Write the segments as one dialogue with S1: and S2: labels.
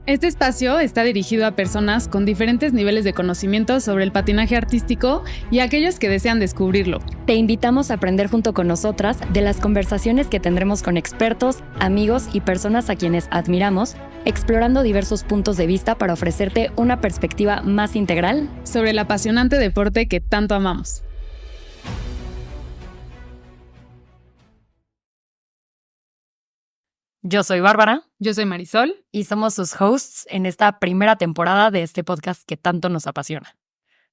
S1: Este espacio está dirigido a personas con diferentes niveles de conocimiento sobre el patinaje artístico y a aquellos que desean descubrirlo.
S2: Te invitamos a aprender junto con nosotras de las conversaciones que tendremos con expertos, amigos y personas a quienes admiramos, explorando diversos puntos de vista para ofrecerte una perspectiva más integral
S1: sobre el apasionante deporte que tanto amamos.
S2: Yo soy Bárbara.
S1: Yo soy Marisol.
S2: Y somos sus hosts en esta primera temporada de este podcast que tanto nos apasiona.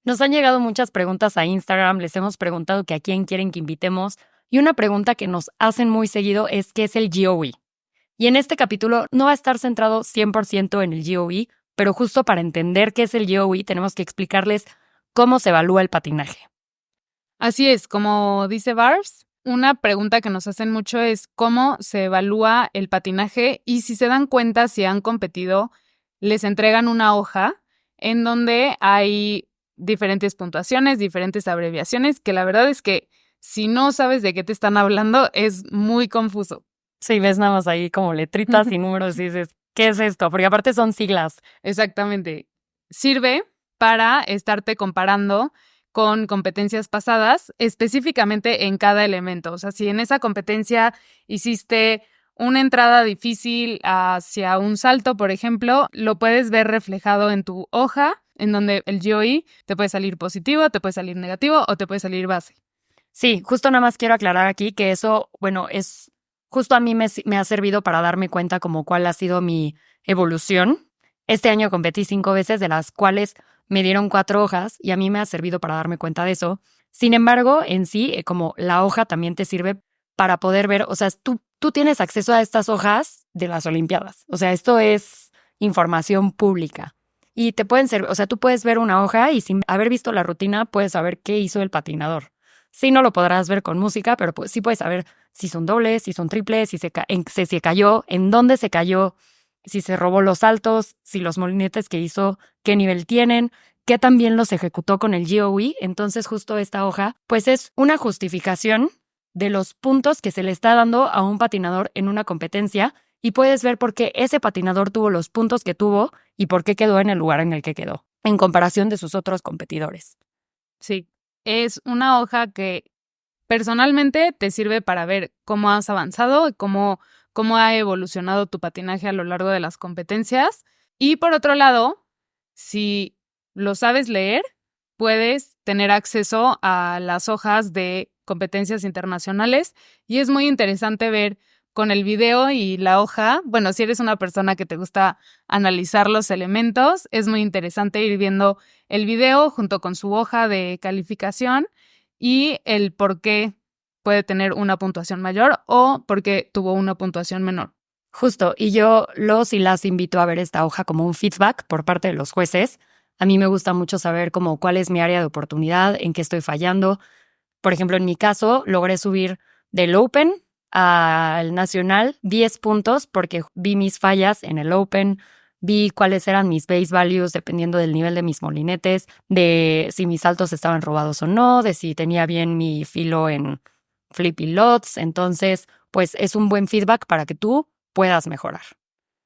S2: Nos han llegado muchas preguntas a Instagram, les hemos preguntado que a quién quieren que invitemos, y una pregunta que nos hacen muy seguido es ¿qué es el GOE? Y en este capítulo no va a estar centrado 100% en el GOE, pero justo para entender qué es el GOE tenemos que explicarles cómo se evalúa el patinaje.
S1: Así es, como dice Barbs, una pregunta que nos hacen mucho es cómo se evalúa el patinaje y si se dan cuenta, si han competido, les entregan una hoja en donde hay diferentes puntuaciones, diferentes abreviaciones, que la verdad es que si no sabes de qué te están hablando es muy confuso.
S2: Sí, ves nada más ahí como letritas y números y dices, ¿qué es esto? Porque aparte son siglas.
S1: Exactamente. Sirve para estarte comparando con competencias pasadas, específicamente en cada elemento. O sea, si en esa competencia hiciste una entrada difícil hacia un salto, por ejemplo, lo puedes ver reflejado en tu hoja, en donde el GOE te puede salir positivo, te puede salir negativo o te puede salir base.
S2: Sí, justo nada más quiero aclarar aquí que eso, es justo a mí me ha servido para darme cuenta como cuál ha sido mi evolución. Este año competí 5 veces, de las cuales me dieron 4 hojas y a mí me ha servido para darme cuenta de eso. Sin embargo, en sí, como la hoja también te sirve para poder ver, o sea, tú tienes acceso a estas hojas de las Olimpiadas. O sea, esto es información pública. Y te pueden servir, o sea, tú puedes ver una hoja y sin haber visto la rutina puedes saber qué hizo el patinador. Sí, no lo podrás ver con música, pero pues sí puedes saber si son dobles, si son triples, si se cayó, en dónde se cayó, si se robó los saltos, si los molinetes que hizo, qué nivel tienen, qué también los ejecutó con el GOE. Entonces justo esta hoja pues es una justificación de los puntos que se le está dando a un patinador en una competencia y puedes ver por qué ese patinador tuvo los puntos que tuvo y por qué quedó en el lugar en el que quedó, en comparación de sus otros competidores.
S1: Sí, es una hoja que personalmente te sirve para ver cómo has avanzado y cómo ha evolucionado tu patinaje a lo largo de las competencias. Y por otro lado, si lo sabes leer, puedes tener acceso a las hojas de competencias internacionales y es muy interesante ver con el video y la hoja. Bueno, si eres una persona que te gusta analizar los elementos, es muy interesante ir viendo el video junto con su hoja de calificación y el por qué puede tener una puntuación mayor o por qué tuvo una puntuación menor.
S2: Justo, y yo los y las invito a ver esta hoja como un feedback por parte de los jueces. A mí me gusta mucho saber como cuál es mi área de oportunidad, en qué estoy fallando. Por ejemplo, en mi caso, logré subir del Open al Nacional 10 puntos porque vi mis fallas en el Open, vi cuáles eran mis base values dependiendo del nivel de mis molinetes, de si mis saltos estaban robados o no, de si tenía bien mi filo en flippy lots. Entonces, pues es un buen feedback para que tú puedas mejorar.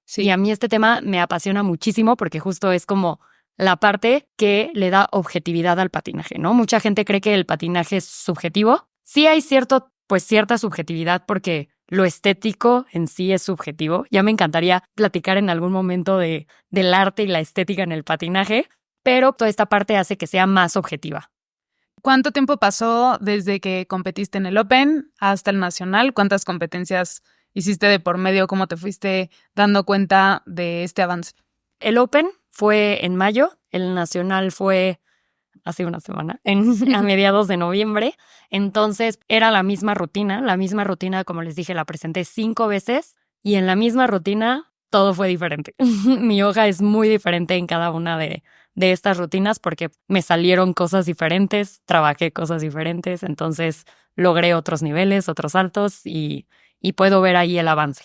S1: Sí.
S2: Y a mí este tema me apasiona muchísimo porque justo es como la parte que le da objetividad al patinaje, ¿no? Mucha gente cree que el patinaje es subjetivo. Sí hay cierta subjetividad porque lo estético en sí es subjetivo. Ya me encantaría platicar en algún momento del arte y la estética en el patinaje, pero toda esta parte hace que sea más objetiva.
S1: ¿Cuánto tiempo pasó desde que competiste en el Open hasta el Nacional? ¿Cuántas competencias hiciste de por medio? ¿Cómo te fuiste dando cuenta de este avance?
S2: El Open fue en mayo, el Nacional fue hace una semana, a mediados de noviembre. Entonces era la misma rutina, como les dije, la presenté 5 veces y en la misma rutina todo fue diferente. Mi hoja es muy diferente en cada una de estas rutinas porque me salieron cosas diferentes, trabajé cosas diferentes, entonces logré otros niveles, otros saltos y puedo ver ahí el avance.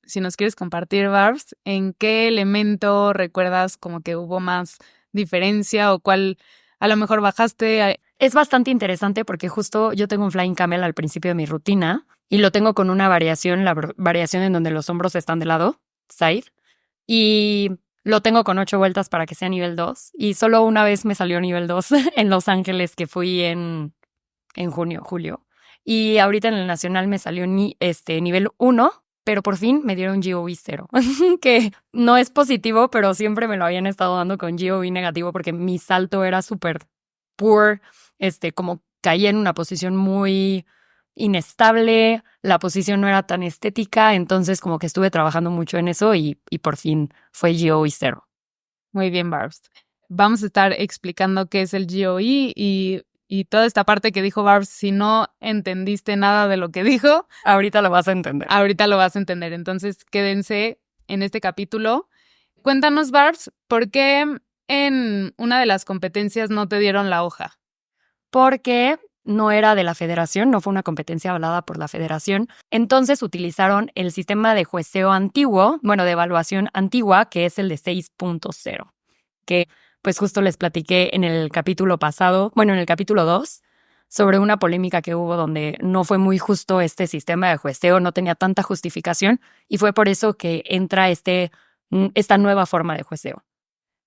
S1: Si nos quieres compartir, Barbs, ¿en qué elemento recuerdas como que hubo más diferencia o cuál a lo mejor bajaste?
S2: Es bastante interesante porque justo yo tengo un flying camel al principio de mi rutina y lo tengo con una variación, la variación en donde los hombros están de lado, side, y lo tengo con 8 vueltas para que sea nivel 2 y solo una vez me salió nivel 2 en Los Ángeles, que fui en julio. Y ahorita en el nacional me salió nivel 1, pero por fin me dieron GOV 0, que no es positivo, pero siempre me lo habían estado dando con GOV negativo porque mi salto era súper poor, como caía en una posición muy inestable, la posición no era tan estética, entonces como que estuve trabajando mucho en eso y por fin fue GOE 0.
S1: Muy bien, Barbs. Vamos a estar explicando qué es el GOE y toda esta parte que dijo Barbs. Si no entendiste nada de lo que dijo,
S2: ahorita lo vas a entender.
S1: Ahorita lo vas a entender. Entonces, quédense en este capítulo. Cuéntanos, Barbs, ¿por qué en una de las competencias no te dieron la hoja?
S2: Porque no era de la federación, no fue una competencia avalada por la federación. Entonces utilizaron el sistema de jueceo antiguo, de evaluación antigua, que es el de 6.0, que pues justo les platiqué en el capítulo pasado, en el capítulo 2, sobre una polémica que hubo donde no fue muy justo este sistema de jueceo, no tenía tanta justificación, y fue por eso que entra esta nueva forma de jueceo.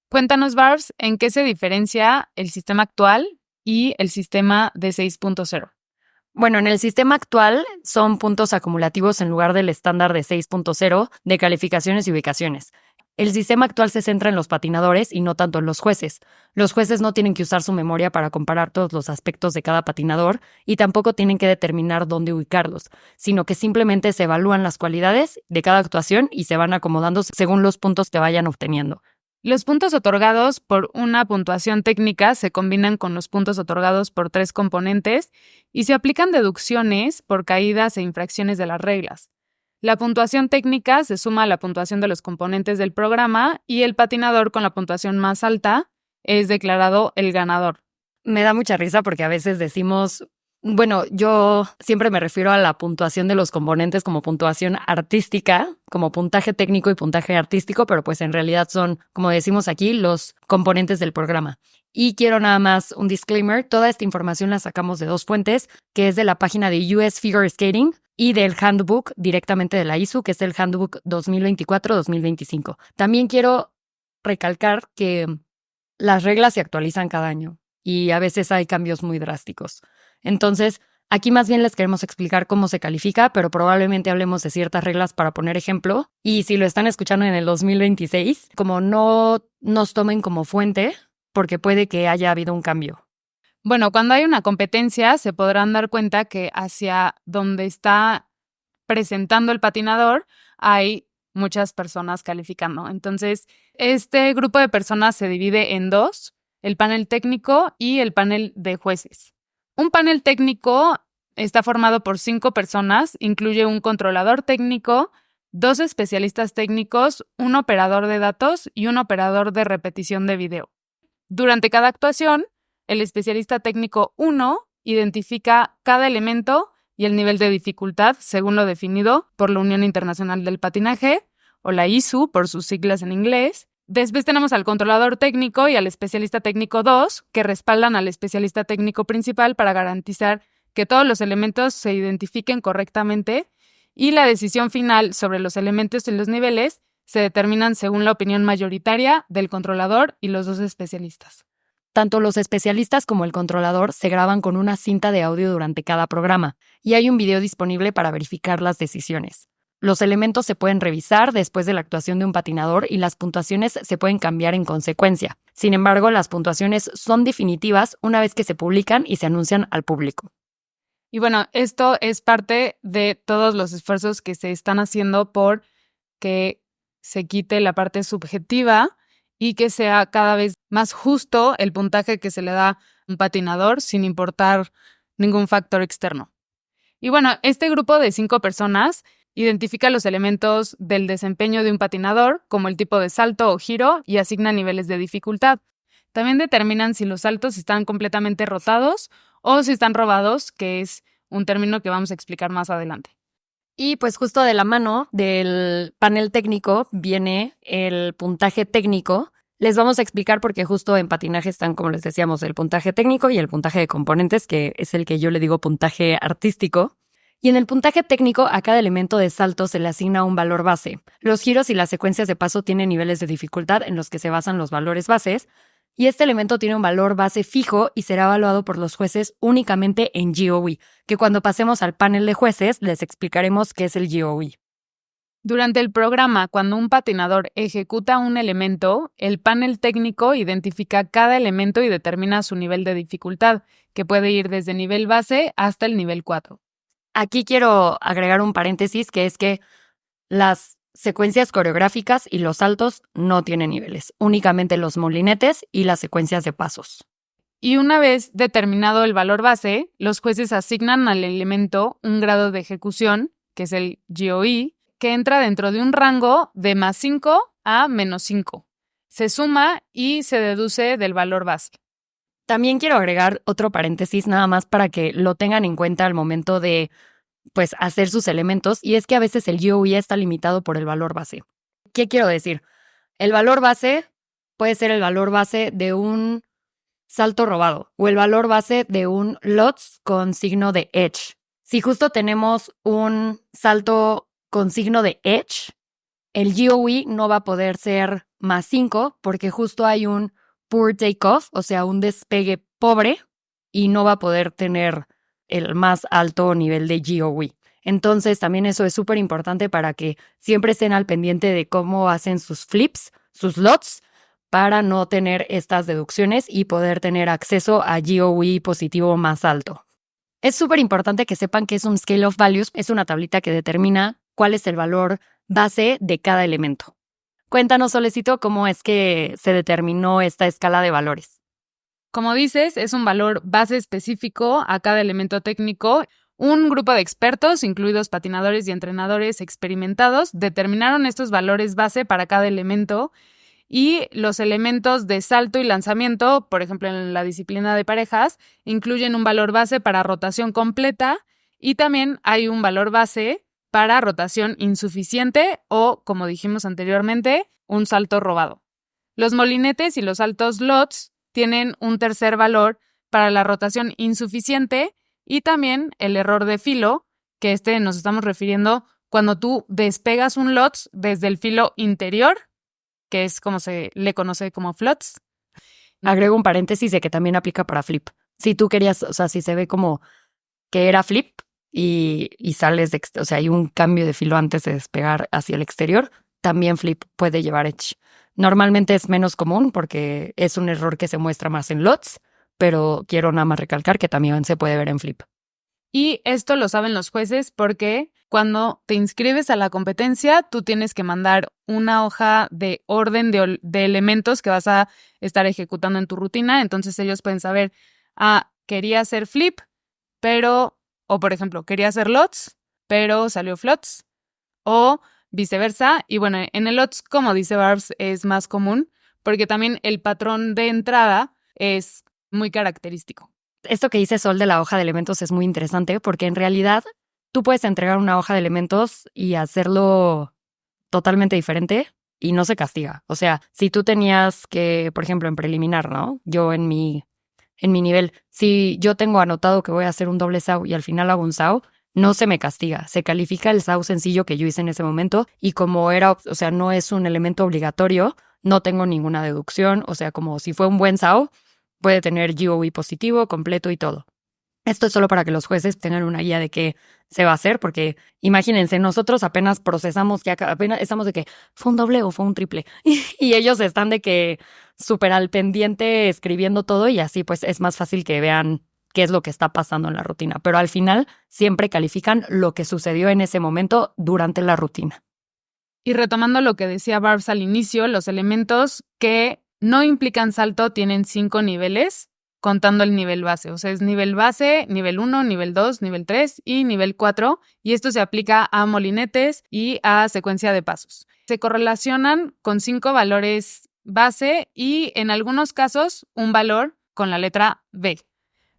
S1: Cuéntanos, Barbs, ¿en qué se diferencia el sistema actual y el sistema de 6.0?
S2: En el sistema actual son puntos acumulativos en lugar del estándar de 6.0 de calificaciones y ubicaciones. El sistema actual se centra en los patinadores y no tanto en los jueces. Los jueces no tienen que usar su memoria para comparar todos los aspectos de cada patinador y tampoco tienen que determinar dónde ubicarlos, sino que simplemente se evalúan las cualidades de cada actuación y se van acomodando según los puntos que vayan obteniendo.
S1: Los puntos otorgados por una puntuación técnica se combinan con los puntos otorgados por 3 componentes y se aplican deducciones por caídas e infracciones de las reglas. La puntuación técnica se suma a la puntuación de los componentes del programa y el patinador con la puntuación más alta es declarado el ganador.
S2: Me da mucha risa porque a veces decimos, yo siempre me refiero a la puntuación de los componentes como puntuación artística, como puntaje técnico y puntaje artístico, pero pues en realidad son, como decimos aquí, los componentes del programa. Y quiero nada más un disclaimer, toda esta información la sacamos de 2 fuentes, que es de la página de US Figure Skating y del handbook directamente de la ISU, que es el handbook 2024-2025. También quiero recalcar que las reglas se actualizan cada año y a veces hay cambios muy drásticos. Entonces, aquí más bien les queremos explicar cómo se califica, pero probablemente hablemos de ciertas reglas para poner ejemplo. Y si lo están escuchando en el 2026, como no nos tomen como fuente, porque puede que haya habido un cambio.
S1: Cuando hay una competencia, se podrán dar cuenta que hacia donde está presentando el patinador hay muchas personas calificando. Entonces, este grupo de personas se divide en 2, el panel técnico y el panel de jueces. Un panel técnico está formado por 5 personas, incluye un controlador técnico, 2 especialistas técnicos, un operador de datos y un operador de repetición de video. Durante cada actuación, el especialista técnico 1 identifica cada elemento y el nivel de dificultad según lo definido por la Unión Internacional del Patinaje, o la ISU por sus siglas en inglés. Después tenemos al controlador técnico y al especialista técnico 2, que respaldan al especialista técnico principal para garantizar que todos los elementos se identifiquen correctamente y la decisión final sobre los elementos y los niveles se determinan según la opinión mayoritaria del controlador y los 2 especialistas.
S2: Tanto los especialistas como el controlador se graban con una cinta de audio durante cada programa y hay un video disponible para verificar las decisiones. Los elementos se pueden revisar después de la actuación de un patinador y las puntuaciones se pueden cambiar en consecuencia. Sin embargo, las puntuaciones son definitivas una vez que se publican y se anuncian al público.
S1: Y esto es parte de todos los esfuerzos que se están haciendo por que se quite la parte subjetiva y que sea cada vez más justo el puntaje que se le da a un patinador sin importar ningún factor externo. Y este grupo de 5 personas identifica los elementos del desempeño de un patinador, como el tipo de salto o giro, y asigna niveles de dificultad. También determinan si los saltos están completamente rotados o si están robados, que es un término que vamos a explicar más adelante.
S2: Y pues justo de la mano del panel técnico viene el puntaje técnico. Les vamos a explicar porque justo en patinaje están, como les decíamos, el puntaje técnico y el puntaje de componentes, que es el que yo le digo puntaje artístico. Y en el puntaje técnico, a cada elemento de salto se le asigna un valor base. Los giros y las secuencias de paso tienen niveles de dificultad en los que se basan los valores bases, y este elemento tiene un valor base fijo y será evaluado por los jueces únicamente en GOE, que cuando pasemos al panel de jueces les explicaremos qué es el GOE.
S1: Durante el programa, cuando un patinador ejecuta un elemento, el panel técnico identifica cada elemento y determina su nivel de dificultad, que puede ir desde nivel base hasta el nivel 4.
S2: Aquí quiero agregar un paréntesis, que es que las secuencias coreográficas y los saltos no tienen niveles, únicamente los molinetes y las secuencias de pasos.
S1: Y una vez determinado el valor base, los jueces asignan al elemento un grado de ejecución, que es el GOE, que entra dentro de un rango de +5 a -5. Se suma y se deduce del valor base.
S2: También quiero agregar otro paréntesis nada más para que lo tengan en cuenta al momento de hacer sus elementos, y es que a veces el GOE está limitado por el valor base. ¿Qué quiero decir? El valor base puede ser el valor base de un salto robado o el valor base de un LOTS con signo de edge. Si justo tenemos un salto con signo de edge, el GOE no va a poder ser +5 porque justo hay un poor takeoff, o sea, un despegue pobre, y no va a poder tener el más alto nivel de GOE. Entonces, también eso es súper importante para que siempre estén al pendiente de cómo hacen sus flips, sus LOTS, para no tener estas deducciones y poder tener acceso a GOE positivo más alto. Es súper importante que sepan que es un Scale of Values, es una tablita que determina cuál es el valor base de cada elemento. Cuéntanos, Solecito, cómo es que se determinó esta escala de valores.
S1: Como dices, es un valor base específico a cada elemento técnico. Un grupo de expertos, incluidos patinadores y entrenadores experimentados, determinaron estos valores base para cada elemento, y los elementos de salto y lanzamiento, por ejemplo en la disciplina de parejas, incluyen un valor base para rotación completa, y también hay un valor base para rotación insuficiente o, como dijimos anteriormente, un salto robado. Los molinetes y los saltos LOTS tienen un tercer valor para la rotación insuficiente, y también el error de filo, que nos estamos refiriendo cuando tú despegas un LOTS desde el filo interior, que es como se le conoce como floats.
S2: Agrego un paréntesis de que también aplica para flip. Si tú querías, o sea, si se ve como que era flip y sales o sea, hay un cambio de filo antes de despegar hacia el exterior, también flip puede llevar edge. Normalmente es menos común porque es un error que se muestra más en LOTS, pero quiero nada más recalcar que también se puede ver en flip.
S1: Y esto lo saben los jueces porque cuando te inscribes a la competencia, tú tienes que mandar una hoja de orden de elementos que vas a estar ejecutando en tu rutina. Entonces ellos pueden saber, quería hacer flip, o por ejemplo, quería hacer LOTS, pero salió floats, o viceversa. Y bueno, en el LOTS, como dice Barbs, es más común porque también el patrón de entrada es muy característico.
S2: Esto que dice Sol de la hoja de elementos es muy interesante porque en realidad tú puedes entregar una hoja de elementos y hacerlo totalmente diferente y no se castiga. O sea, si tú tenías que, por ejemplo, en preliminar, ¿no? Yo en mi nivel, si yo tengo anotado que voy a hacer un doble saw y al final hago un saw, no se me castiga. Se califica el saw sencillo que yo hice en ese momento y como o sea, no es un elemento obligatorio, no tengo ninguna deducción. O sea, como si fue un buen saw, puede tener GOE positivo, completo y todo. Esto es solo para que los jueces tengan una guía de qué se va a hacer, porque imagínense, nosotros apenas procesamos, apenas estamos de que fue un doble o fue un triple, y ellos están de que súper al pendiente escribiendo todo, y así pues es más fácil que vean qué es lo que está pasando en la rutina. Pero al final siempre califican lo que sucedió en ese momento durante la rutina.
S1: Y retomando lo que decía Barbs al inicio, los elementos que no implican salto tienen 5 niveles, contando el nivel base. O sea, es nivel base, nivel 1, nivel 2, nivel 3 y nivel 4. Y esto se aplica a molinetes y a secuencia de pasos. Se correlacionan con 5 valores base y en algunos casos un valor con la letra B.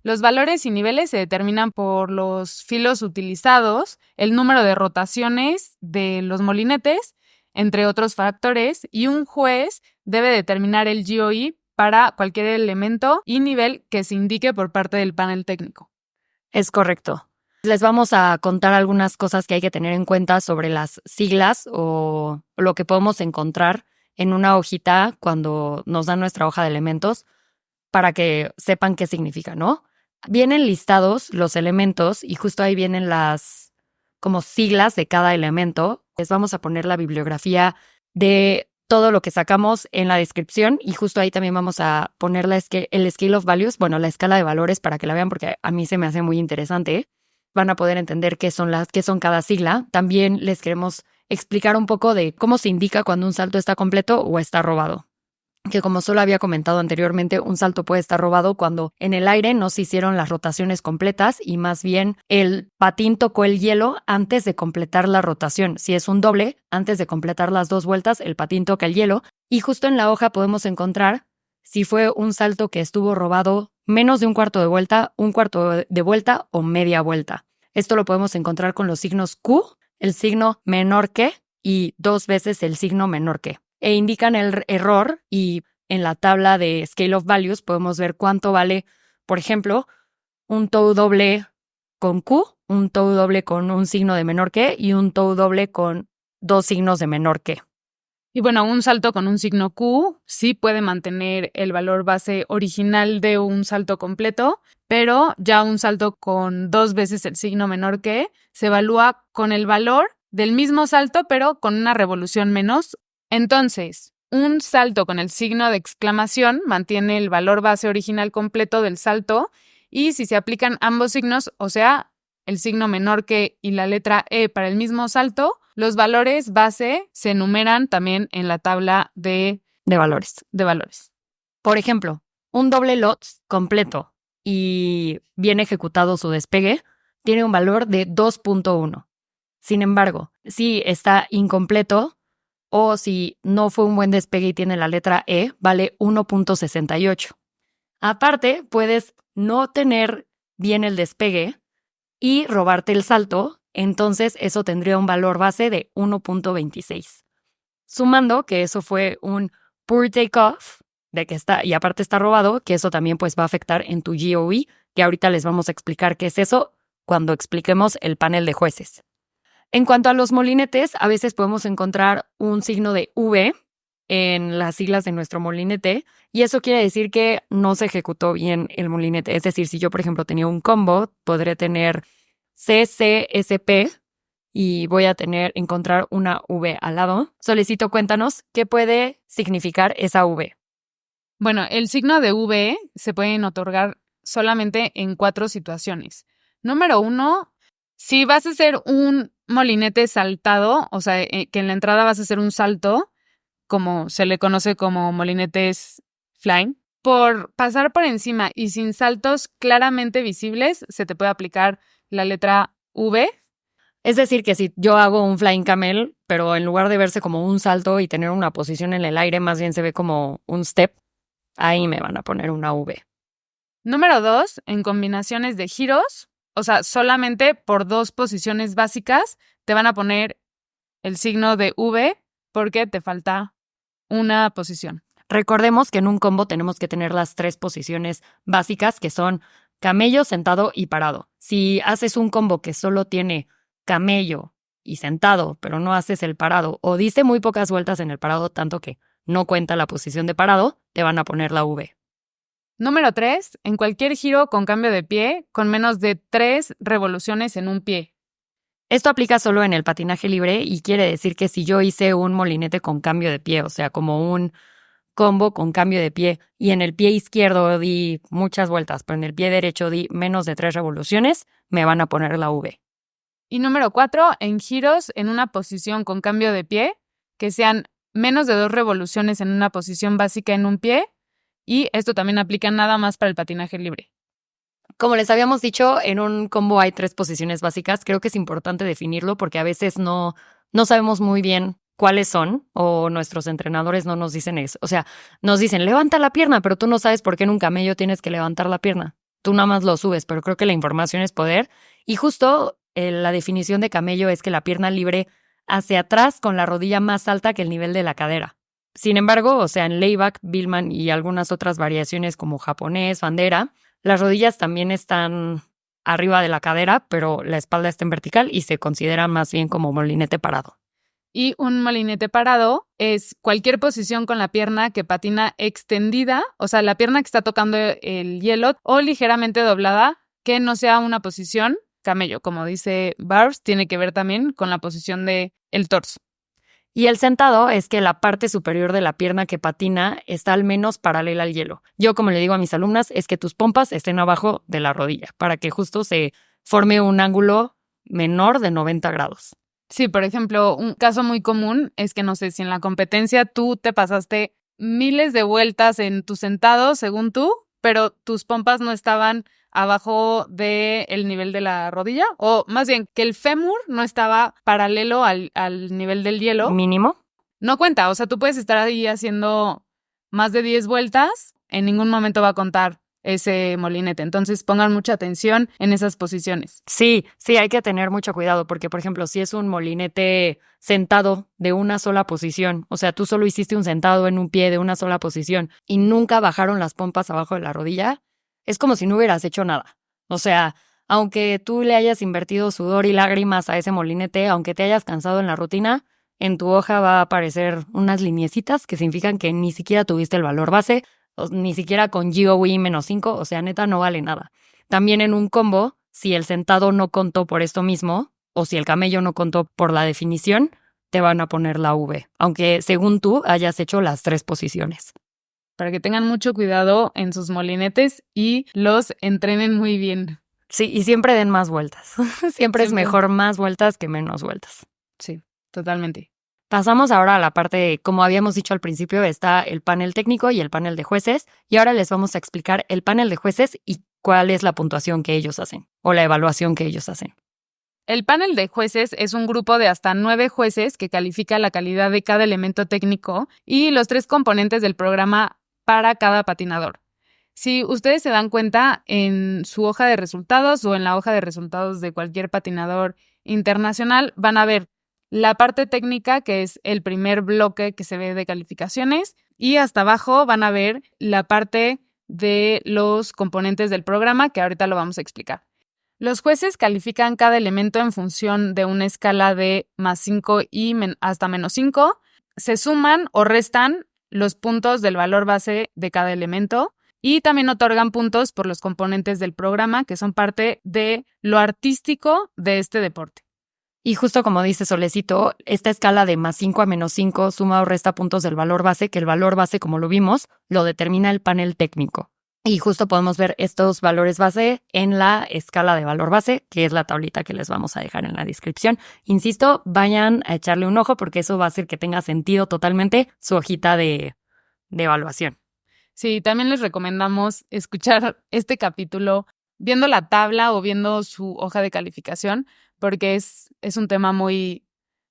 S1: Los valores y niveles se determinan por los filos utilizados, el número de rotaciones de los molinetes, entre otros factores, y un juez debe determinar el GOE para cualquier elemento y nivel que se indique por parte del panel técnico.
S2: Es correcto. Les vamos a contar algunas cosas que hay que tener en cuenta sobre las siglas o lo que podemos encontrar en una hojita cuando nos dan nuestra hoja de elementos para que sepan qué significa, ¿no? Vienen listados los elementos y justo ahí vienen las como siglas de cada elemento. Les vamos a poner la bibliografía de todo lo que sacamos en la descripción y justo ahí también vamos a poner el scale of values, bueno, la escala de valores para que la vean porque a mí se me hace muy interesante. Van a poder entender qué son cada sigla. También les queremos explicar un poco de cómo se indica cuando un salto está completo o está robado. Que como solo había comentado anteriormente, un salto puede estar robado cuando en el aire no se hicieron las rotaciones completas y más bien el patín tocó el hielo antes de completar la rotación. Si es un doble, antes de completar las 2 vueltas, el patín toca el hielo. Y justo en la hoja podemos encontrar si fue un salto que estuvo robado menos de un cuarto de vuelta, un cuarto de vuelta o media vuelta. Esto lo podemos encontrar con los signos Q, el signo menor que y 2 veces el signo menor que. E indican el error y en la tabla de Scale of Values podemos ver cuánto vale, por ejemplo, un toe doble con Q, un toe doble con un signo de menor que y un toe doble con 2 signos de menor que.
S1: Y bueno, un salto con un signo Q sí puede mantener el valor base original de un salto completo, pero ya un salto con 2 veces el signo menor que se evalúa con el valor del mismo salto, pero con una revolución menos. Entonces, un salto con el signo de exclamación mantiene el valor base original completo del salto y si se aplican ambos signos, o sea, el signo menor que y la letra E para el mismo salto, los valores base se enumeran también en la tabla de
S2: valores. Por ejemplo, un doble LOTS completo y bien ejecutado su despegue tiene un valor de 2.1. Sin embargo, si está incompleto o si no fue un buen despegue y tiene la letra E, vale 1.68. Aparte, puedes no tener bien el despegue y robarte el salto, entonces eso tendría un valor base de 1.26. Sumando que eso fue un poor takeoff, de que está, y aparte está robado, que eso también pues va a afectar en tu GOE, que ahorita les vamos a explicar qué es eso cuando expliquemos el panel de jueces. En cuanto a los molinetes, a veces podemos encontrar un signo de V en las siglas de nuestro molinete y eso quiere decir que no se ejecutó bien el molinete. Es decir, si yo, por ejemplo, tenía un combo, podré tener CCSP y voy a encontrar una V al lado. Solicito, cuéntanos qué puede significar esa V.
S1: Bueno, el signo de V se pueden otorgar solamente en 4 situaciones. Número 1, si vas a hacer un molinete saltado, o sea, que en la entrada vas a hacer un salto, como se le conoce como molinetes flying, por pasar por encima y sin saltos claramente visibles, se te puede aplicar la letra V.
S2: Es decir, que si yo hago un flying camel, pero en lugar de verse como un salto y tener una posición en el aire, más bien se ve como un step, ahí me van a poner una V.
S1: Número 2, en combinaciones de giros, o sea, solamente por 2 posiciones básicas te van a poner el signo de V porque te falta una posición.
S2: Recordemos que en un combo tenemos que tener las 3 posiciones básicas que son camello, sentado y parado. Si haces un combo que solo tiene camello y sentado, pero no haces el parado o diste muy pocas vueltas en el parado, tanto que no cuenta la posición de parado, te van a poner la V.
S1: Número 3, en cualquier giro con cambio de pie, con menos de 3 revoluciones en un pie.
S2: Esto aplica solo en el patinaje libre y quiere decir que si yo hice un molinete con cambio de pie, o sea, como un combo con cambio de pie, y en el pie izquierdo di muchas vueltas, pero en el pie derecho di menos de 3 revoluciones, me van a poner la V.
S1: Y número 4, en giros en una posición con cambio de pie, que sean menos de 2 revoluciones en una posición básica en un pie, y esto también aplica nada más para el patinaje libre.
S2: Como les habíamos dicho, en un combo hay 3 posiciones básicas. Creo que es importante definirlo porque a veces no sabemos muy bien cuáles son o nuestros entrenadores no nos dicen eso. O sea, nos dicen, levanta la pierna, pero tú no sabes por qué en un camello tienes que levantar la pierna. Tú nada más lo subes, pero creo que la información es poder. Y justo la definición de camello es que la pierna libre hacia atrás con la rodilla más alta que el nivel de la cadera. Sin embargo, o sea, en layback, Billman y algunas otras variaciones como japonés, bandera, las rodillas también están arriba de la cadera, pero la espalda está en vertical y se considera más bien como molinete parado.
S1: Y un molinete parado es cualquier posición con la pierna que patina extendida, o sea, la pierna que está tocando el hielo, o ligeramente doblada, que no sea una posición camello. Como dice Barbs, tiene que ver también con la posición del torso.
S2: Y el sentado es que la parte superior de la pierna que patina está al menos paralela al hielo. Yo, como le digo a mis alumnas, es que tus pompas estén abajo de la rodilla para que justo se forme un ángulo menor de 90 grados.
S1: Sí, por ejemplo, un caso muy común es que, no sé, si en la competencia tú te pasaste miles de vueltas en tu sentado, según tú, pero tus pompas no estaban abajo del nivel de la rodilla, o más bien que el fémur no estaba paralelo al nivel del hielo.
S2: Mínimo.
S1: No cuenta, o sea, tú puedes estar ahí haciendo más de 10 vueltas, en ningún momento va a contar ese molinete. Entonces pongan mucha atención en esas posiciones.
S2: Sí, hay que tener mucho cuidado porque, por ejemplo, si es un molinete sentado de una sola posición, o sea, tú solo hiciste un sentado en un pie de una sola posición y nunca bajaron las pompas abajo de la rodilla, es como si no hubieras hecho nada. O sea, aunque tú le hayas invertido sudor y lágrimas a ese molinete, aunque te hayas cansado en la rutina, en tu hoja va a aparecer unas lineecitas que significan que ni siquiera tuviste el valor base, ni siquiera con GOE -5, o sea, neta no vale nada. También en un combo, si el sentado no contó por esto mismo, o si el camello no contó por la definición, te van a poner la V, aunque según tú hayas hecho las 3 posiciones.
S1: Para que tengan mucho cuidado en sus molinetes y los entrenen muy bien.
S2: Sí, y siempre den más vueltas. Siempre es mejor más vueltas que menos vueltas.
S1: Sí, totalmente.
S2: Pasamos ahora a la parte, como habíamos dicho al principio, está el panel técnico y el panel de jueces, y ahora les vamos a explicar el panel de jueces y cuál es la puntuación que ellos hacen, o la evaluación que ellos hacen.
S1: El panel de jueces es un grupo de hasta 9 jueces que califica la calidad de cada elemento técnico y los 3 componentes del programa para cada patinador. Si ustedes se dan cuenta, en su hoja de resultados o en la hoja de resultados de cualquier patinador internacional, van a ver la parte técnica, que es el primer bloque que se ve de calificaciones, y hasta abajo van a ver la parte de los componentes del programa, que ahorita lo vamos a explicar. Los jueces califican cada elemento en función de una escala de +5 y hasta -5. Se suman o restan los puntos del valor base de cada elemento y también otorgan puntos por los componentes del programa, que son parte de lo artístico de este deporte.
S2: Y justo como dice Solecito, esta escala de +5 a -5 suma o resta puntos del valor base, que el valor base, como lo vimos, lo determina el panel técnico. Y justo podemos ver estos valores base en la escala de valor base, que es la tablita que les vamos a dejar en la descripción. Insisto, vayan a echarle un ojo porque eso va a hacer que tenga sentido totalmente su hojita de evaluación.
S1: Sí, también les recomendamos escuchar este capítulo viendo la tabla o viendo su hoja de calificación, porque es un tema muy,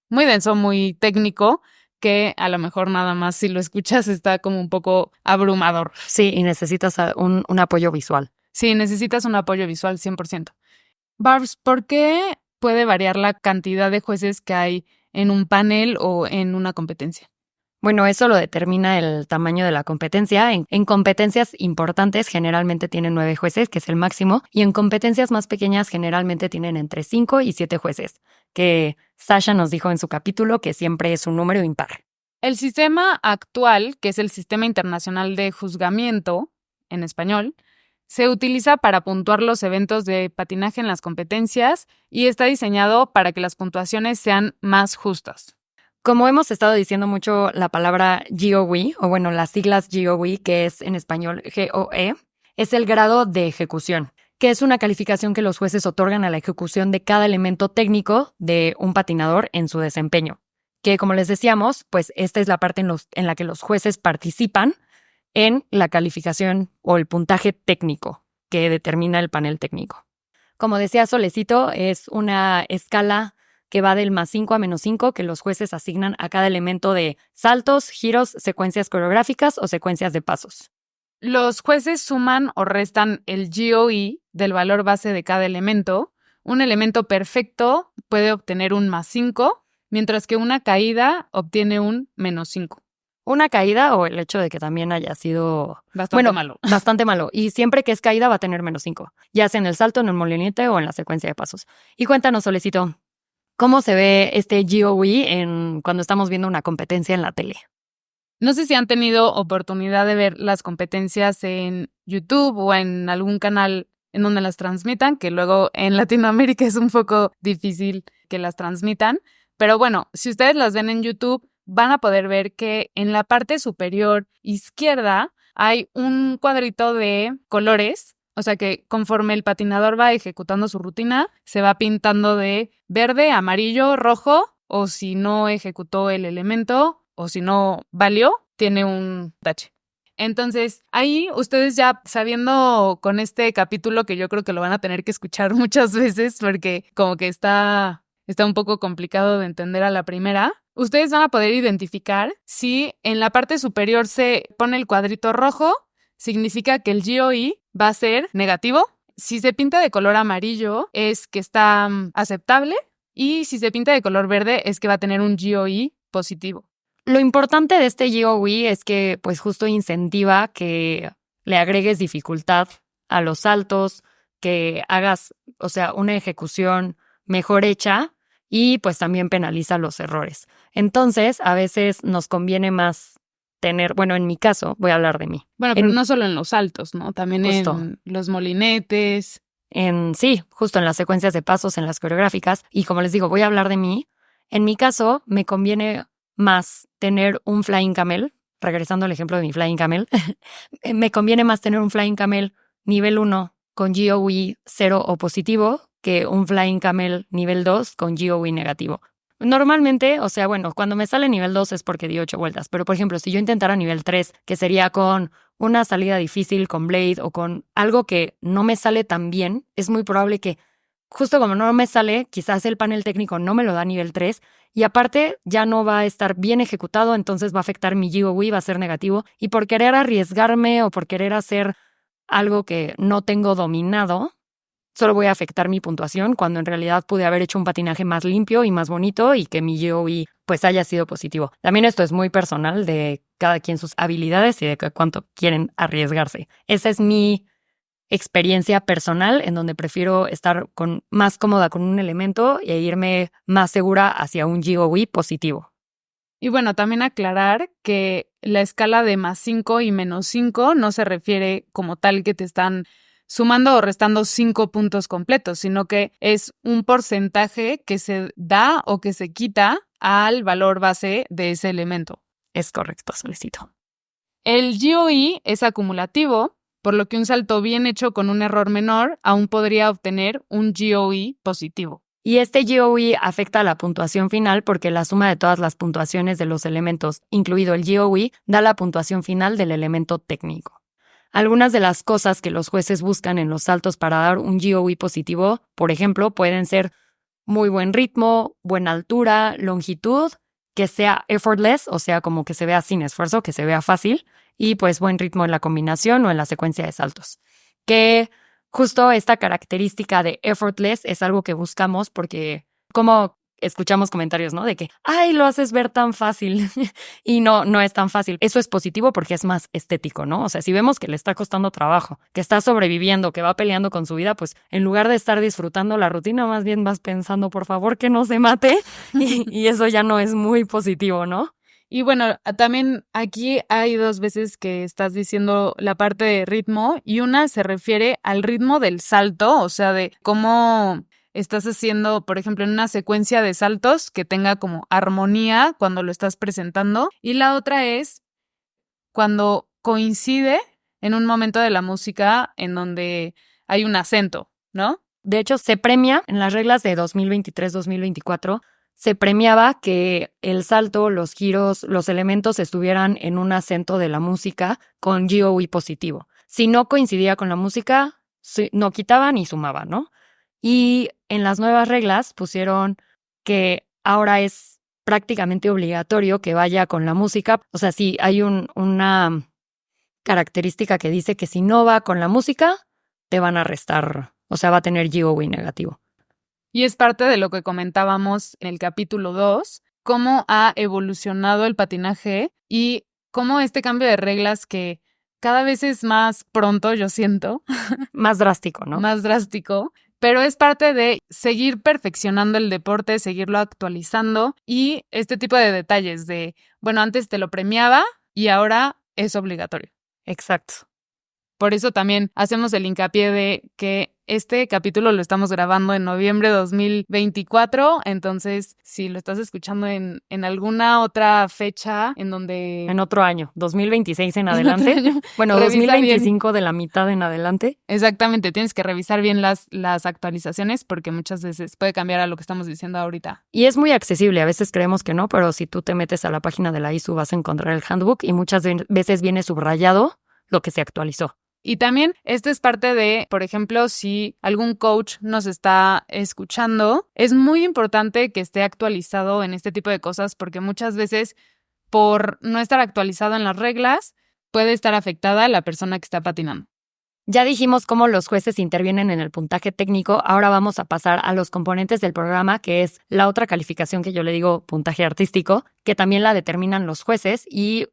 S1: muy denso, muy técnico, que a lo mejor nada más si lo escuchas está como un poco abrumador.
S2: Sí, y necesitas un apoyo visual.
S1: Sí, necesitas un apoyo visual 100%. Barbs, ¿por qué puede variar la cantidad de jueces que hay en un panel o en una competencia?
S2: Bueno, eso lo determina el tamaño de la competencia. En competencias importantes generalmente tienen 9 jueces, que es el máximo, y en competencias más pequeñas generalmente tienen entre 5 y 7 jueces, que Sasha nos dijo en su capítulo que siempre es un número impar.
S1: El sistema actual, que es el Sistema Internacional de Juzgamiento, en español, se utiliza para puntuar los eventos de patinaje en las competencias y está diseñado para que las puntuaciones sean más justas.
S2: Como hemos estado diciendo mucho la palabra GOE, o bueno, las siglas GOE, que es en español GOE, es el grado de ejecución, que es una calificación que los jueces otorgan a la ejecución de cada elemento técnico de un patinador en su desempeño. Que, como les decíamos, pues esta es la parte en la que los jueces participan en la calificación o el puntaje técnico que determina el panel técnico. Como decía Solecito, es una escala que va del +5 a -5 que los jueces asignan a cada elemento de saltos, giros, secuencias coreográficas o secuencias de pasos.
S1: Los jueces suman o restan el GOE del valor base de cada elemento. Un elemento perfecto puede obtener un +5, mientras que una caída obtiene un -5.
S2: una caída o el hecho de que también haya sido
S1: Bastante malo.
S2: Bastante malo. Y siempre que es caída va a tener -5, ya sea en el salto, en el molinete o en la secuencia de pasos. Y cuéntanos, Solecito, ¿cómo se ve este GOE cuando estamos viendo una competencia en la tele?
S1: No sé si han tenido oportunidad de ver las competencias en YouTube o en algún canal en donde las transmitan, que luego en Latinoamérica es un poco difícil que las transmitan. Pero bueno, si ustedes las ven en YouTube, van a poder ver que en la parte superior izquierda hay un cuadrito de colores. O sea que conforme el patinador va ejecutando su rutina, se va pintando de verde, amarillo, rojo, o si no ejecutó el elemento, o si no valió, tiene un tache. Entonces, ahí ustedes ya sabiendo con este capítulo, que yo creo que lo van a tener que escuchar muchas veces porque como que está un poco complicado de entender a la primera, ustedes van a poder identificar si en la parte superior se pone el cuadrito rojo, significa que el GOE va a ser negativo. Si se pinta de color amarillo es que está aceptable y si se pinta de color verde es que va a tener un GOE positivo.
S2: Lo importante de este GOE es que pues justo incentiva que le agregues dificultad a los saltos, que hagas, o sea, una ejecución mejor hecha y pues también penaliza los errores. Entonces, a veces nos conviene más tener, bueno, en mi caso, voy a hablar de mí.
S1: Bueno, pero no solo en los saltos, ¿no? También justo en los molinetes.
S2: Sí, justo en las secuencias de pasos, en las coreográficas. Y como les digo, voy a hablar de mí. En mi caso, me conviene más tener un Flying Camel, regresando al ejemplo de mi Flying Camel, me conviene más tener un Flying Camel nivel 1 con GOE 0 o positivo que un Flying Camel nivel 2 con GOE negativo. Normalmente, o sea, bueno, cuando me sale nivel 2 es porque di 8 vueltas, pero por ejemplo, si yo intentara nivel 3, que sería con una salida difícil, con Blade o con algo que no me sale tan bien, es muy probable que justo como no me sale, quizás el panel técnico no me lo da nivel 3 y aparte ya no va a estar bien ejecutado, entonces va a afectar mi GOE, va a ser negativo. Y por querer arriesgarme o por querer hacer algo que no tengo dominado, solo voy a afectar mi puntuación cuando en realidad pude haber hecho un patinaje más limpio y más bonito y que mi GOE pues haya sido positivo. También esto es muy personal de cada quien sus habilidades y de cuánto quieren arriesgarse. Esa es mi experiencia personal en donde prefiero estar más cómoda con un elemento e irme más segura hacia un GOE positivo.
S1: Y bueno, también aclarar que la escala de +5 y -5 no se refiere como tal que te están sumando o restando 5 puntos completos, sino que es un porcentaje que se da o que se quita al valor base de ese elemento.
S2: Es correcto, Solecito.
S1: El GOE es acumulativo, por lo que un salto bien hecho con un error menor aún podría obtener un GOE positivo.
S2: Y este GOE afecta a la puntuación final porque la suma de todas las puntuaciones de los elementos, incluido el GOE, da la puntuación final del elemento técnico. Algunas de las cosas que los jueces buscan en los saltos para dar un GOE positivo, por ejemplo, pueden ser muy buen ritmo, buena altura, longitud, que sea effortless, o sea, como que se vea sin esfuerzo, que se vea fácil, y pues buen ritmo en la combinación o en la secuencia de saltos. Que justo esta característica de effortless es algo que buscamos porque como escuchamos comentarios, ¿no? De que, ay, lo haces ver tan fácil y no es tan fácil. Eso es positivo porque es más estético, ¿no? O sea, si vemos que le está costando trabajo, que está sobreviviendo, que va peleando con su vida, pues en lugar de estar disfrutando la rutina, más bien vas pensando, por favor, que no se mate y eso ya no es muy positivo, ¿no?
S1: Y bueno, también aquí hay 2 veces que estás diciendo la parte de ritmo y una se refiere al ritmo del salto, o sea, de cómo estás haciendo, por ejemplo, en una secuencia de saltos que tenga como armonía cuando lo estás presentando. Y la otra es cuando coincide en un momento de la música en donde hay un acento, ¿no?
S2: De hecho, se premia en las reglas de 2023-2024, se premiaba que el salto, los giros, los elementos estuvieran en un acento de la música con GOE positivo. Si no coincidía con la música, no quitaban ni sumaban, ¿no? Y en las nuevas reglas pusieron que ahora es prácticamente obligatorio que vaya con la música. O sea, sí hay una característica que dice que si no va con la música, te van a restar, o sea, va a tener GOE negativo.
S1: Y es parte de lo que comentábamos en el capítulo 2, cómo ha evolucionado el patinaje y cómo este cambio de reglas que cada vez es más pronto, yo siento.
S2: Más drástico, ¿no?
S1: Más drástico. Pero es parte de seguir perfeccionando el deporte, seguirlo actualizando y este tipo de detalles de, bueno, antes te lo premiaba y ahora es obligatorio.
S2: Exacto.
S1: Por eso también hacemos el hincapié de que este capítulo lo estamos grabando en noviembre de 2024, entonces si lo estás escuchando en alguna otra fecha en donde...
S2: En otro año, 2026 en adelante.
S1: año,
S2: bueno, 2025 de la mitad en adelante.
S1: Exactamente, tienes que revisar bien las actualizaciones porque muchas veces puede cambiar a lo que estamos diciendo ahorita.
S2: Y es muy accesible, a veces creemos que no, pero si tú te metes a la página de la ISU vas a encontrar el handbook y muchas veces viene subrayado lo que se actualizó.
S1: Y también esto es parte de, por ejemplo, si algún coach nos está escuchando, es muy importante que esté actualizado en este tipo de cosas porque muchas veces por no estar actualizado en las reglas puede estar afectada la persona que está patinando.
S2: Ya dijimos cómo los jueces intervienen en el puntaje técnico, ahora vamos a pasar a los componentes del programa, que es la otra calificación que yo le digo puntaje artístico, que también la determinan los jueces y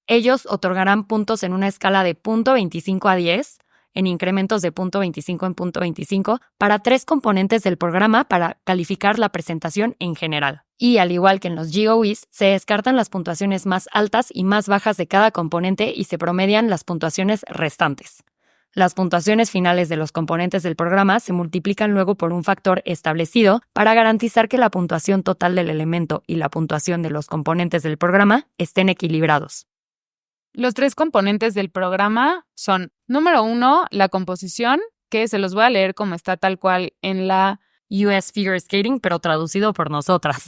S2: ellos otorgarán puntos en una escala de 0.25 a 10, en incrementos de 0.25 en 0.25, para 3 componentes del programa para calificar la presentación en general. Y al igual que en los GOEs, se descartan las puntuaciones más altas y más bajas de cada componente y se promedian las puntuaciones restantes. Las puntuaciones finales de los componentes del programa se multiplican luego por un factor establecido para garantizar que la puntuación total del elemento y la puntuación de los componentes del programa estén equilibrados.
S1: Los 3 componentes del programa son, número 1, la composición, que se los voy a leer como está tal cual en la
S2: US Figure Skating, pero traducido por nosotras.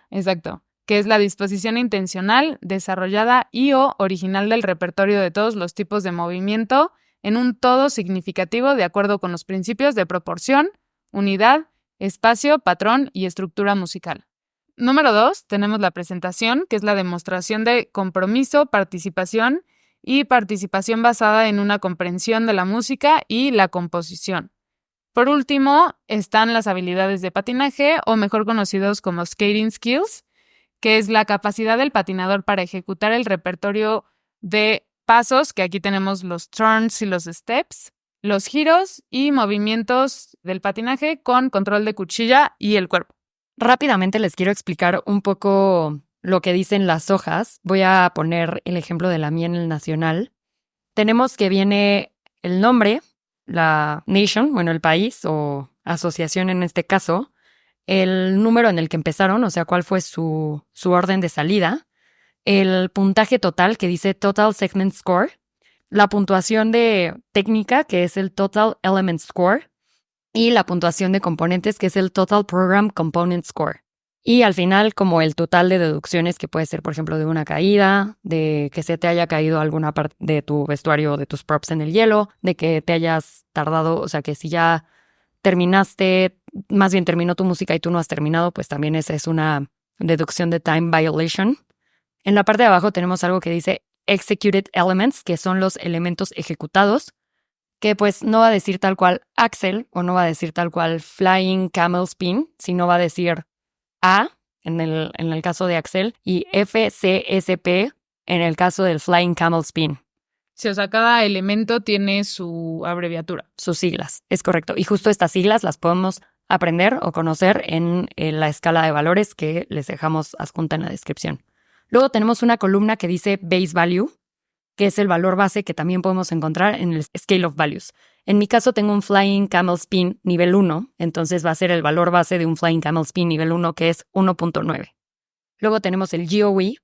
S1: Exacto, que es la disposición intencional, desarrollada y o original del repertorio de todos los tipos de movimiento en un todo significativo de acuerdo con los principios de proporción, unidad, espacio, patrón y estructura musical. Número 2, tenemos la presentación, que es la demostración de compromiso, participación y participación basada en una comprensión de la música y la composición. Por último, están las habilidades de patinaje, o mejor conocidos como skating skills, que es la capacidad del patinador para ejecutar el repertorio de pasos, que aquí tenemos los turns y los steps, los giros y movimientos del patinaje con control de cuchilla y el cuerpo.
S2: Rápidamente les quiero explicar un poco lo que dicen las hojas. Voy a poner el ejemplo de la mía en el nacional. Tenemos que viene el nombre, la nation, bueno, el país o asociación en este caso, el número en el que empezaron, o sea, cuál fue su orden de salida, el puntaje total que dice Total Segment Score, la puntuación de técnica que es el Total Element Score, y la puntuación de componentes, que es el Total Program Component Score. Y al final, como el total de deducciones, que puede ser, por ejemplo, de una caída, de que se te haya caído alguna parte de tu vestuario, de tus props en el hielo, de que te hayas tardado, o sea, que si ya terminaste, más bien terminó tu música y tú no has terminado, pues también esa es una deducción de time violation. En la parte de abajo tenemos algo que dice Executed Elements, que son los elementos ejecutados, que pues no va a decir tal cual Axel o no va a decir tal cual Flying Camel Spin, sino va a decir A en el caso de Axel y FCSP en el caso del Flying Camel Spin.
S1: Sí, o sea, cada elemento tiene su abreviatura.
S2: Sus siglas, es correcto. Y justo estas siglas las podemos aprender o conocer en la escala de valores que les dejamos adjunta en la descripción. Luego tenemos una columna que dice Base Value, que es el valor base que también podemos encontrar en el Scale of Values. En mi caso tengo un Flying Camel Spin nivel 1, entonces va a ser el valor base de un Flying Camel Spin nivel 1, que es 1.9. Luego tenemos el GOE,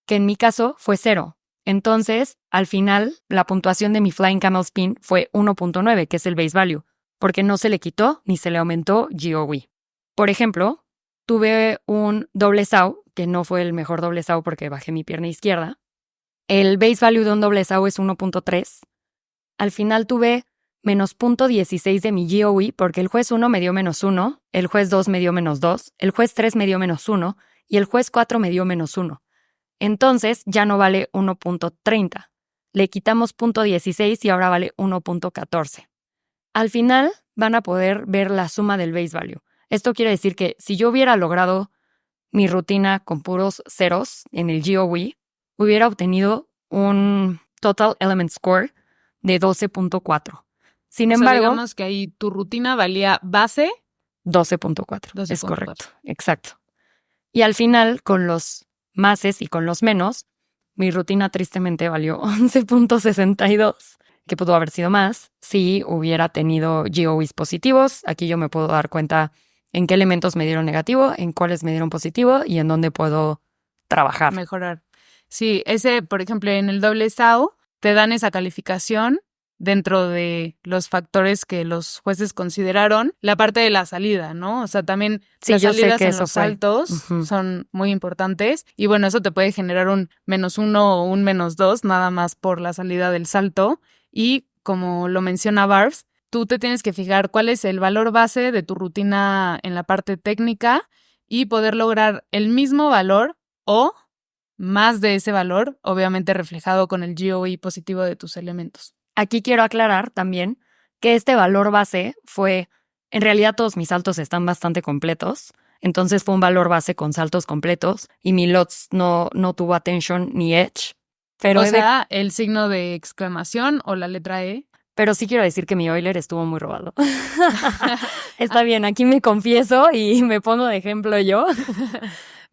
S2: que en mi caso fue 0. Entonces, al final, la puntuación de mi Flying Camel Spin fue 1.9, que es el Base Value, porque no se le quitó ni se le aumentó GOE. Por ejemplo, tuve un doble saw, que no fue el mejor doble saw porque bajé mi pierna izquierda. El base value de un doble saw es 1.3. Al final tuve menos 0.16 de mi GOE porque el juez 1 me dio menos 1, el juez 2 me dio menos 2, el juez 3 me dio menos 1 y el juez 4 me dio menos 1. Entonces ya no vale 1.30. Le quitamos 0.16 y ahora vale 1.14. Al final van a poder ver la suma del base value. Esto quiere decir que si yo hubiera logrado mi rutina con puros ceros en el GOE, hubiera obtenido un Total Element Score de 12.4. Sin embargo,
S1: digamos que ahí tu rutina valía base
S2: 12.4. Es correcto, exacto. Y al final, con los máses y con los menos, mi rutina tristemente valió 11.62, que pudo haber sido más si hubiera tenido GOEs positivos. Aquí yo me puedo dar cuenta en qué elementos me dieron negativo, en cuáles me dieron positivo y en dónde puedo trabajar.
S1: Mejorar. Sí, ese, por ejemplo, en el doble SAO te dan esa calificación dentro de los factores que los jueces consideraron, la parte de la salida, ¿no? O sea, también las salidas en los saltos son muy importantes y bueno, eso te puede generar un -1 o un -2 nada más por la salida del salto y como lo menciona Barbs, tú te tienes que fijar cuál es el valor base de tu rutina en la parte técnica y poder lograr el mismo valor o más de ese valor, obviamente reflejado con el GOE positivo de tus elementos.
S2: Aquí quiero aclarar también que este valor base fue, en realidad todos mis saltos están bastante completos, entonces fue un valor base con saltos completos y mi LOTS no tuvo attention ni edge. Pero
S1: el signo de exclamación o la letra E.
S2: Pero sí quiero decir que mi Euler estuvo muy robado. Está bien, aquí me confieso y me pongo de ejemplo yo.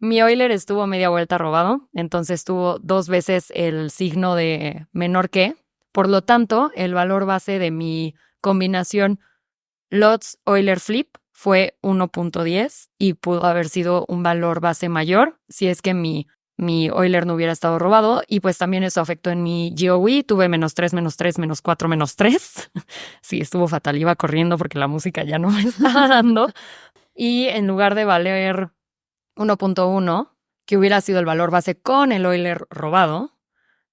S2: Mi Euler estuvo media vuelta robado, entonces tuvo 2 veces el signo de menor que. Por lo tanto, el valor base de mi combinación LOTS-Euler-Flip fue 1.10 y pudo haber sido un valor base mayor si es que mi Euler no hubiera estado robado y pues también eso afectó en mi GOE, tuve -3, -3, -4, -3. Sí, estuvo fatal, iba corriendo porque la música ya no me estaba dando. Y en lugar de valer 1.1, que hubiera sido el valor base con el Euler robado,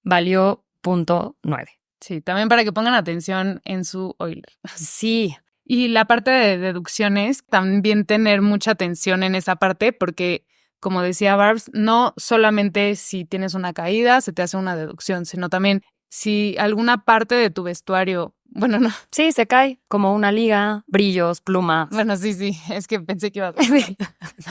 S2: valió 0.9.
S1: Sí, también para que pongan atención en su Euler.
S2: Sí.
S1: Y la parte de deducciones, también tener mucha atención en esa parte porque, como decía Barbs, no solamente si tienes una caída se te hace una deducción, sino también si alguna parte de tu vestuario, bueno, no.
S2: Sí, se cae, como una liga, brillos, plumas.
S1: Bueno, sí, es que pensé que ibas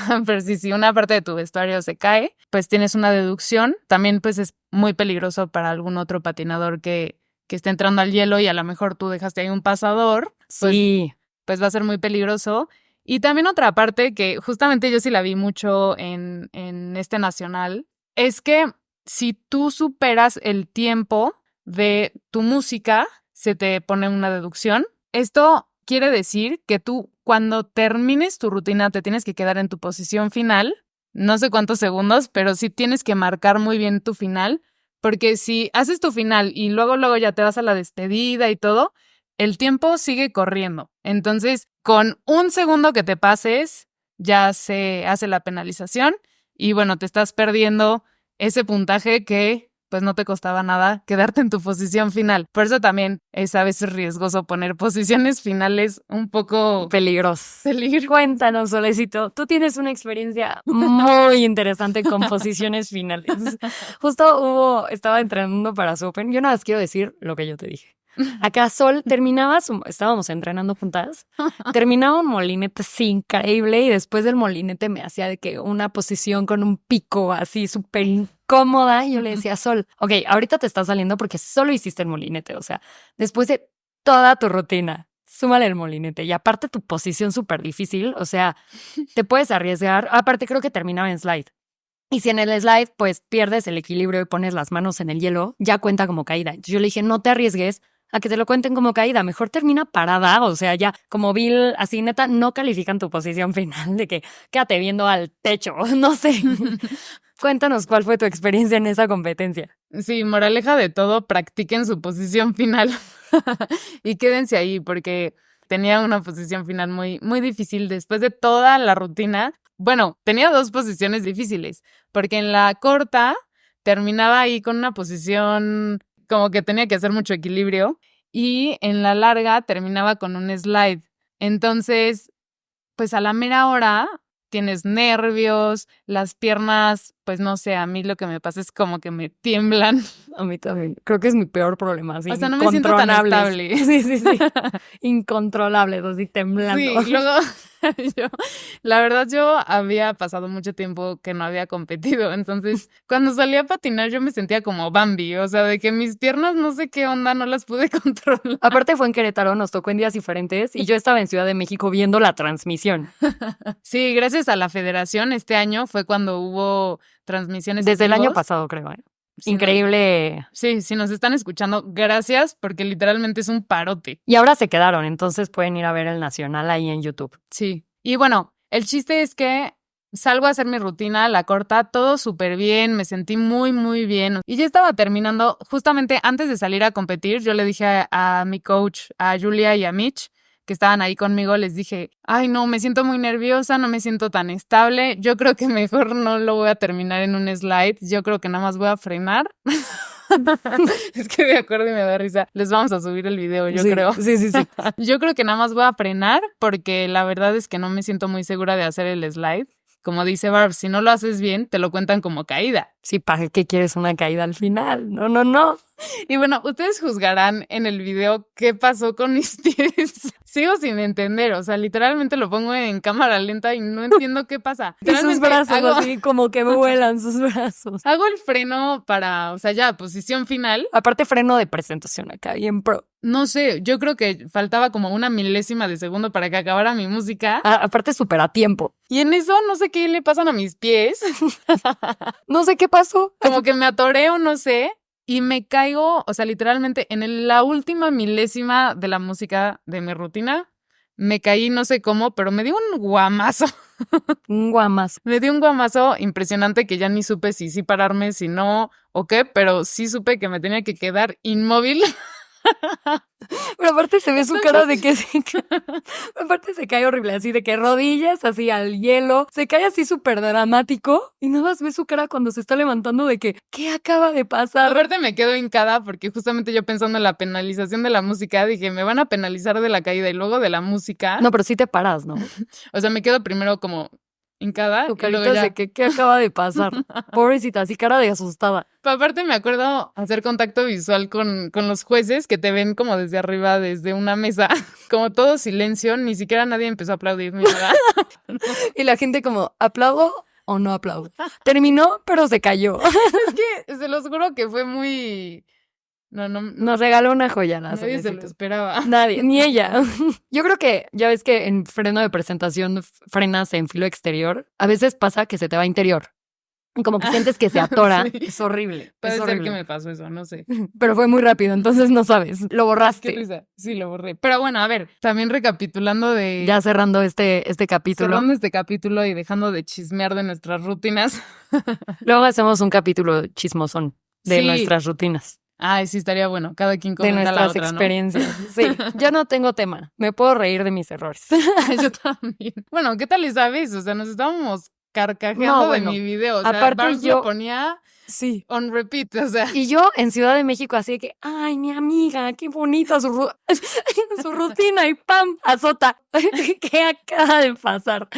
S1: a pero si una parte de tu vestuario se cae, pues tienes una deducción. También pues es muy peligroso para algún otro patinador que esté entrando al hielo y a lo mejor tú dejaste ahí un pasador.
S2: Sí.
S1: Pues va a ser muy peligroso. Y también otra parte que justamente yo sí la vi mucho en este nacional, es que si tú superas el tiempo de tu música, se te pone una deducción. Esto quiere decir que tú cuando termines tu rutina te tienes que quedar en tu posición final, no sé cuántos segundos, pero sí tienes que marcar muy bien tu final, porque si haces tu final y luego ya te vas a la despedida y todo, el tiempo sigue corriendo. Entonces, con 1 segundo que te pases, ya se hace la penalización y bueno, te estás perdiendo ese puntaje que pues no te costaba nada quedarte en tu posición final. Por eso también es a veces riesgoso poner posiciones finales un poco
S2: peligrosos. Cuéntanos, Solecito, tú tienes una experiencia muy interesante con posiciones finales. Justo estaba entrenando para su Open. Yo nada más quiero decir lo que yo te dije. Acá Sol estábamos entrenando juntas, terminaba un molinete así increíble y después del molinete me hacía de que una posición con un pico así súper incómoda y yo le decía a Sol, ok, ahorita te está saliendo porque solo hiciste el molinete, o sea, después de toda tu rutina, súmale el molinete y aparte tu posición súper difícil, o sea, te puedes arriesgar, aparte creo que terminaba en slide. Y si en el slide, pues, pierdes el equilibrio y pones las manos en el hielo, ya cuenta como caída. Entonces yo le dije, no te arriesgues a que te lo cuenten como caída. Mejor termina parada, o sea, ya, como Bill, así neta, no califican tu posición final de que quédate viendo al techo, no sé. Cuéntanos cuál fue tu experiencia en esa competencia.
S1: Sí, moraleja de todo, practiquen su posición final y quédense ahí porque tenía una posición final muy, muy difícil después de toda la rutina. Bueno, tenía 2 posiciones difíciles, porque en la corta terminaba ahí con una posición como que tenía que hacer mucho equilibrio y en la larga terminaba con un slide. Entonces, pues a la mera hora tienes nervios, las piernas pues no sé, a mí lo que me pasa es como que me tiemblan.
S2: A mí también. Creo que es mi peor problema. Así,
S1: O sea, no me siento tan estable.
S2: Sí. Incontrolables, así temblando.
S1: Sí, y luego la verdad yo había pasado mucho tiempo que no había competido, entonces cuando salí a patinar yo me sentía como Bambi, o sea, de que mis piernas no sé qué onda, no las pude controlar.
S2: Aparte fue en Querétaro, nos tocó en días diferentes y yo estaba en Ciudad de México viendo la transmisión.
S1: Sí, gracias a la federación este año fue cuando hubo transmisiones
S2: Desde el
S1: en
S2: año
S1: vivos.
S2: pasado, creo.
S1: Sí,
S2: Increíble.
S1: Sí, si nos están escuchando, gracias, porque literalmente es un parote.
S2: Y ahora se quedaron, entonces pueden ir a ver el Nacional ahí en YouTube.
S1: Sí. Y bueno, el chiste es que salgo a hacer mi rutina, la corta, todo súper bien, me sentí muy, muy bien. Y ya estaba terminando, justamente antes de salir a competir, yo le dije a mi coach, a Julia y a Mitch, que estaban ahí conmigo, les dije, ay no, me siento muy nerviosa, no me siento tan estable, yo creo que mejor no lo voy a terminar en un slide, yo creo que nada más voy a frenar. Es que me acuerdo y me da risa. Les vamos a subir el video, yo creo.
S2: Sí.
S1: Yo creo que nada más voy a frenar porque la verdad es que no me siento muy segura de hacer el slide. Como dice Barb, si no lo haces bien, te lo cuentan como caída.
S2: Sí, ¿para qué quieres una caída al final? No.
S1: Y bueno, ustedes juzgarán en el video qué pasó con mis pies. Sigo sin entender, o sea, literalmente lo pongo en cámara lenta y no entiendo qué pasa.
S2: Y sus brazos así como que vuelan sus brazos.
S1: Hago el freno para, o sea, ya, posición final.
S2: Aparte freno de presentación acá, bien pro.
S1: No sé, yo creo que faltaba como una milésima de segundo para que acabara mi música.
S2: Aparte súper a tiempo.
S1: Y en eso no sé qué le pasan a mis pies.
S2: No sé qué pasó.
S1: Como que me atoré o no sé. Y me caigo, o sea, literalmente en la última milésima de la música de mi rutina. Me caí no sé cómo, pero me dio un guamazo.
S2: Un guamazo.
S1: Me dio un guamazo impresionante que ya ni supe si sí pararme, si no o qué, pero sí supe que me tenía que quedar inmóvil.
S2: Pero aparte se ve su cara de que aparte se cae horrible, así de que rodillas así al hielo, se cae así súper dramático y nada más ve su cara cuando se está levantando de que ¿qué acaba de pasar?
S1: Aparte me quedo hincada porque justamente yo pensando en la penalización de la música dije, me van a penalizar de la caída y luego de la música.
S2: No, pero sí te paras, ¿no?
S1: O sea, me quedo primero como hincada
S2: Tu
S1: y
S2: carita
S1: luego ya.
S2: de que ¿qué acaba de pasar? Pobrecita, así cara de asustada.
S1: Pero aparte me acuerdo hacer contacto visual con los jueces que te ven como desde arriba, desde una mesa, como todo silencio, ni siquiera nadie empezó a aplaudir ni nada.
S2: Y la gente como, ¿aplaudo o no aplaudo? Terminó, pero se cayó.
S1: Es que se los juro que fue muy... No,
S2: Nos regaló una joya la
S1: nadie se lo
S2: Solecito.
S1: esperaba.
S2: Nadie, ni ella. Yo creo que, ya ves que en freno de presentación frenas en filo exterior, a veces pasa que se te va interior. Como que sientes que se atora.
S1: Sí.
S2: Es horrible.
S1: Puede
S2: es
S1: ser
S2: horrible.
S1: que me pasó eso, no sé.
S2: Pero fue muy rápido, entonces no sabes. Lo
S1: Qué
S2: borraste.
S1: risa. Sí, lo borré. Pero bueno, a ver, también recapitulando de...
S2: Ya cerrando este capítulo.
S1: Cerrando este capítulo y dejando de chismear de nuestras rutinas.
S2: Luego hacemos un capítulo chismosón de
S1: Sí.
S2: nuestras rutinas.
S1: Ay, sí, estaría bueno. Cada quien
S2: De
S1: comenta la
S2: nuestras
S1: otra,
S2: experiencias. Sí, ya no tengo tema. Me puedo reír de mis errores.
S1: ¿no? Yo también. Bueno, ¿qué tal sabes? O sea, nos estábamos carcajeando
S2: No, bueno.
S1: de mi video. O sea,
S2: Aparte
S1: Barbs
S2: yo-
S1: lo ponía
S2: Sí.
S1: on repeat, o sea.
S2: Y yo en Ciudad de México así de que, ay, mi amiga, qué bonita su rutina y ¡pam! Azota. ¿Qué acaba de pasar?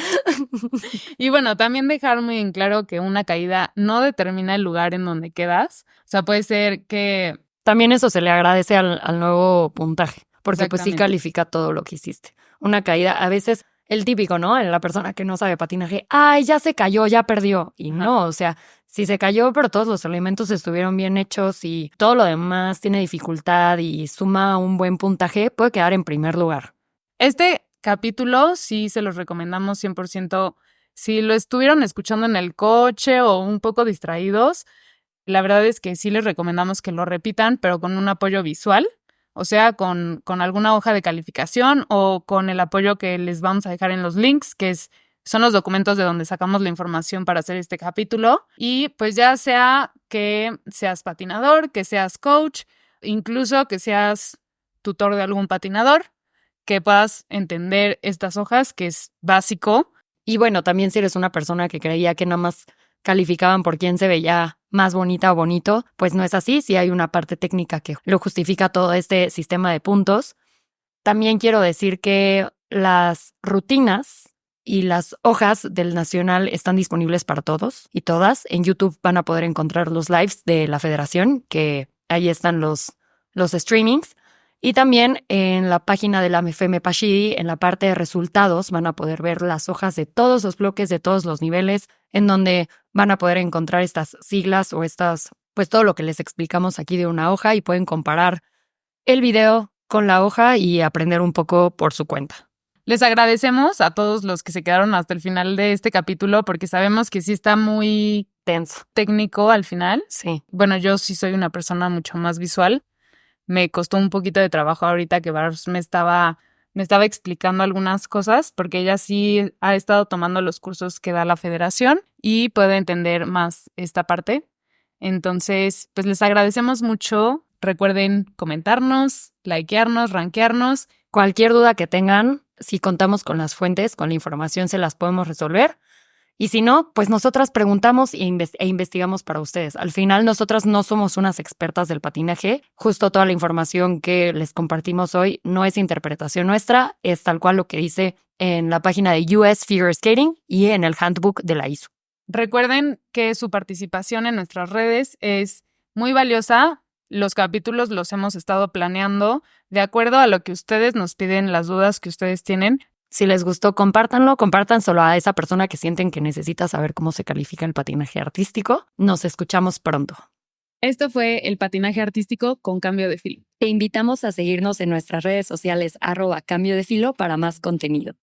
S1: Y bueno, también dejar muy en claro que una caída no determina el lugar en donde quedas. O sea, puede ser que...
S2: También eso se le agradece al nuevo puntaje, porque pues sí
S1: Exactamente.
S2: califica todo lo que hiciste. Una caída, a veces el típico, ¿no? La persona que no sabe patinaje, ay, ya se cayó, ya perdió. Y
S1: Ajá.
S2: no, o sea, si se cayó, pero todos los elementos estuvieron bien hechos y todo lo demás tiene dificultad y suma un buen puntaje, puede quedar en primer lugar.
S1: Este capítulo sí se los recomendamos 100%. Si lo estuvieron escuchando en el coche o un poco distraídos, la verdad es que sí les recomendamos que lo repitan, pero con un apoyo visual, o sea, con alguna hoja de calificación o con el apoyo que les vamos a dejar en los links, que son los documentos de donde sacamos la información para hacer este capítulo. Y pues ya sea que seas patinador, que seas coach, incluso que seas tutor de algún patinador, que puedas entender estas hojas, que es básico.
S2: Y bueno, también si eres una persona que creía que nada más calificaban por quién se veía más bonita o bonito, pues no es así, sí hay una parte técnica que lo justifica todo este sistema de puntos. También quiero decir que las rutinas Y las hojas del Nacional están disponibles para todos y todas. En YouTube van a poder encontrar los lives de la federación, que ahí están los streamings. Y también en la página de la FM Pashidi, en la parte de resultados, van a poder ver las hojas de todos los bloques, de todos los niveles, en donde van a poder encontrar estas siglas o pues todo lo que les explicamos aquí de una hoja, y pueden comparar el video con la hoja y aprender un poco por su cuenta.
S1: Les agradecemos a todos los que se quedaron hasta el final de este capítulo, porque sabemos que sí está muy
S2: tenso,
S1: técnico al final.
S2: Sí.
S1: Bueno, yo sí soy una persona mucho más visual. Me costó un poquito de trabajo ahorita que Barbs me estaba explicando algunas cosas, porque ella sí ha estado tomando los cursos que da la federación y puede entender más esta parte. Entonces, pues les agradecemos mucho. Recuerden comentarnos, likearnos, rankearnos.
S2: Cualquier duda que tengan, si contamos con las fuentes, con la información, se las podemos resolver. Y si no, pues nosotras preguntamos e investigamos para ustedes. Al final, nosotras no somos unas expertas del patinaje. Justo toda la información que les compartimos hoy no es interpretación nuestra, es tal cual lo que dice en la página de US Figure Skating y en el handbook de la ISU.
S1: Recuerden que su participación en nuestras redes es muy valiosa. Los capítulos los hemos estado planeando de acuerdo a lo que ustedes nos piden, las dudas que ustedes tienen.
S2: Si les gustó, compártanlo, compartan solo a esa persona que sienten que necesita saber cómo se califica el patinaje artístico. Nos escuchamos pronto.
S1: Esto fue el patinaje artístico con Cambio de Filo.
S2: Te invitamos a seguirnos en nuestras redes sociales @Cambio de Filo para más contenido.